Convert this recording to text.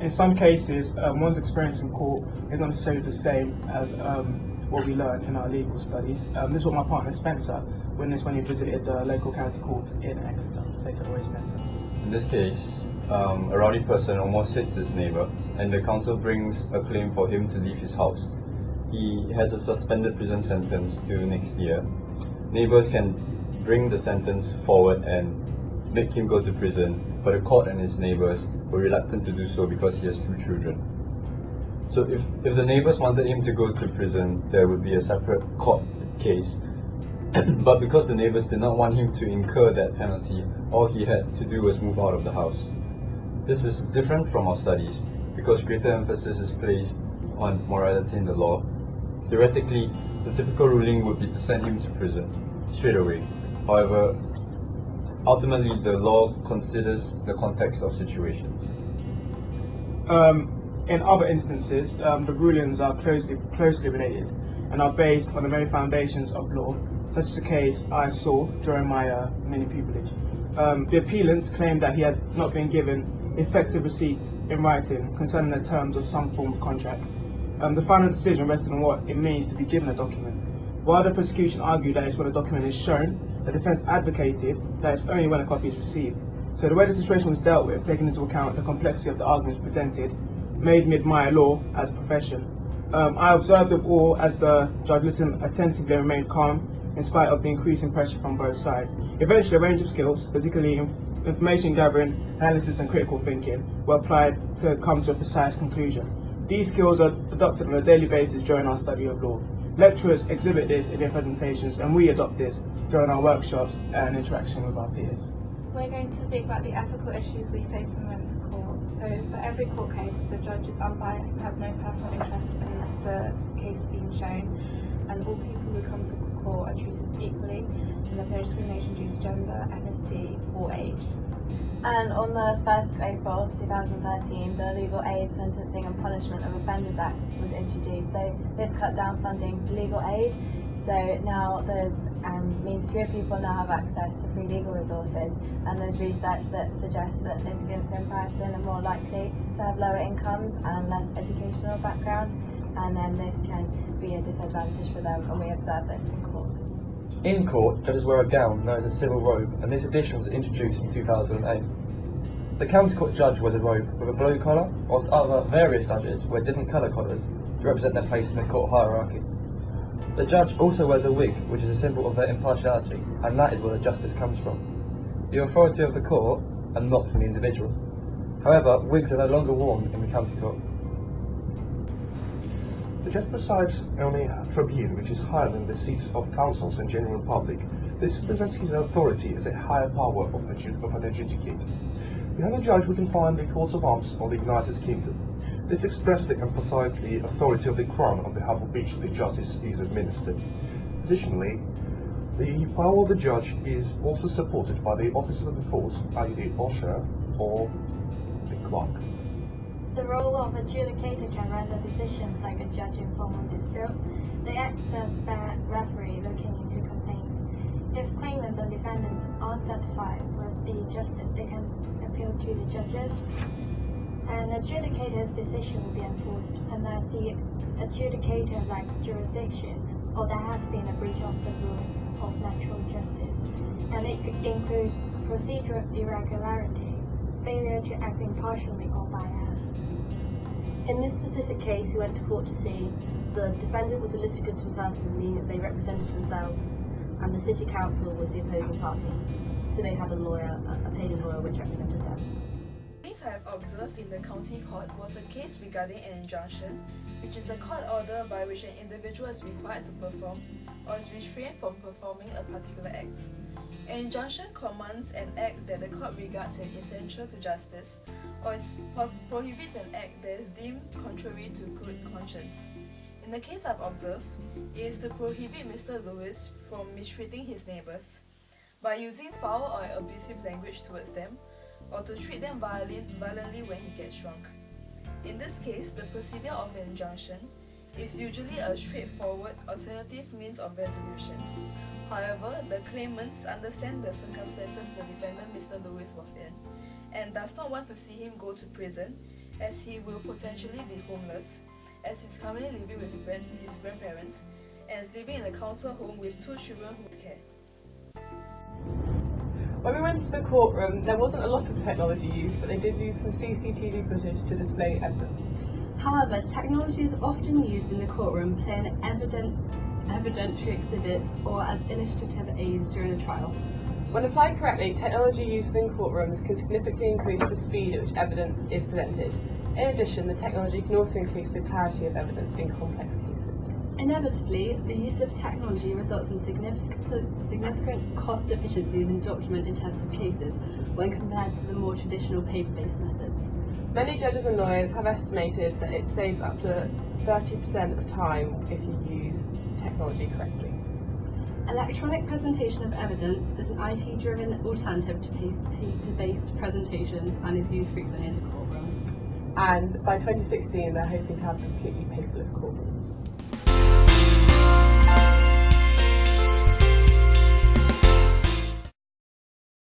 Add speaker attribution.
Speaker 1: in some cases, one's experience in court is not necessarily the same as what we learn in our legal studies. This is what my partner Spencer witnessed when he visited the local county court in Exeter. Take it away, Spencer.
Speaker 2: In this case, a rowdy person almost hits his neighbour, and the council brings a claim for him to leave his house. He has a suspended prison sentence to next year. Neighbours can bring the sentence forward and make him go to prison, but the court and his neighbours were reluctant to do so because he has 2 children. So if the neighbours wanted him to go to prison, there would be a separate court case. But because the neighbours did not want him to incur that penalty, all he had to do was move out of the house. This is different from our studies because greater emphasis is placed on morality in the law. Theoretically, the typical ruling would be to send him to prison straight away. However, ultimately the law considers the context of situations.
Speaker 1: In other instances, the rulings are closely related and are based on the very foundations of law, such as the case I saw during my mini pupillage. The appellant claimed that he had not been given effective receipt in writing concerning the terms of some form of contract. The final decision rested on what it means to be given a document. While the prosecution argued that it's when a document is shown, the defence advocated that it's only when a copy is received. So the way the situation was dealt with, taking into account the complexity of the arguments presented, made me admire law as a profession. I observed it all as the judge listened attentively and remained calm in spite of the increasing pressure from both sides. Eventually, a range of skills, particularly information gathering, analysis and critical thinking, were applied to come to a precise conclusion. These skills are adopted on a daily basis during our study of law. Lecturers exhibit this in their presentations and we adopt this during our workshops and interaction with our peers.
Speaker 3: We're going to speak about the ethical issues we face when we went to court. So for every court case, the judge is unbiased and has no personal interest in the case being shown, and all people who come to court are treated equally, and there's no discrimination due to gender, ethnicity or age.
Speaker 4: And on the 1st of April 2013, the Legal Aid, Sentencing and Punishment of Offenders Act was introduced. So this cut down funding for legal aid. So now there's means fewer people now have access to free legal resources, and there's research that suggests that litigants in person are more likely to have lower incomes and less educational background, and then this can be a disadvantage for them, and we observe this in court.
Speaker 5: In court, judges wear a gown known as a civil robe, and this addition was introduced in 2008. The county court judge wears a robe with a blue collar, whilst other various judges wear different colour collars to represent their place in the court hierarchy. The judge also wears a wig, which is a symbol of their impartiality, and that is where the justice comes from. The authority of the court, and not from the individual. However, wigs are no longer worn in the county court.
Speaker 6: The judge presides on a tribune which is higher than the seats of councils and general public. This represents his authority as a higher power of an adjudicator. Behind the judge we can find the coats of arms of the United Kingdom. This expressly emphasizes the authority of the Crown on behalf of which the justice is administered. Additionally, the power of the judge is also supported by the officers of the court, i.e. the usher or the clerk.
Speaker 7: The role of adjudicator can render decisions like a judge in formal dispute. They act as fair referee looking into complaints. If claimants and defendants aren't satisfied with the judgment, they can appeal to the judges. An adjudicator's decision will be enforced unless the adjudicator lacks jurisdiction or there has been a breach of the rules of natural justice. And it includes procedural irregularity, failure to act impartially or biased.
Speaker 8: In this specific case, he went to court to see the defendant was a litigant in person, meaning that they represented themselves, and the city council was the opposing party. So they had a lawyer, a paid lawyer, which represented them.
Speaker 9: The case I have observed in the county court was a case regarding an injunction, which is a court order by which an individual is required to perform or is restrained from performing a particular act. An injunction commands an act that the court regards as essential to justice, or prohibits an act that is deemed contrary to good conscience. In the case I've observed, it is to prohibit Mr. Lewis from mistreating his neighbours by using foul or abusive language towards them, or to treat them violently when he gets drunk. In this case, the procedure of an injunction is usually a straightforward alternative means of resolution. However, the claimants understand the circumstances the defendant Mr. Lewis was in and does not want to see him go to prison, as he will potentially be homeless, as he's currently living with his grandparents and is living in a council home with 2 children who need care.
Speaker 10: When we went to the courtroom, there wasn't a lot of technology used, but they did use some CCTV footage to display evidence.
Speaker 11: However, technology is often used in the courtroom playing evidentiary exhibits or as illustrative aids during a trial.
Speaker 10: When applied correctly, technology used within courtrooms can significantly increase the speed at which evidence is presented. In addition, the technology can also increase the clarity of evidence in complex cases.
Speaker 11: Inevitably, the use of technology results in significant cost efficiencies in document-intensive cases when compared to the more traditional paper-based methods.
Speaker 10: Many judges and lawyers have estimated that it saves up to 30% of time if you use technology correctly.
Speaker 11: Electronic presentation of evidence is an IT-driven alternative to paper-based presentations and is used frequently in the courtroom.
Speaker 10: And by 2016, they're hoping to have completely paperless courtrooms.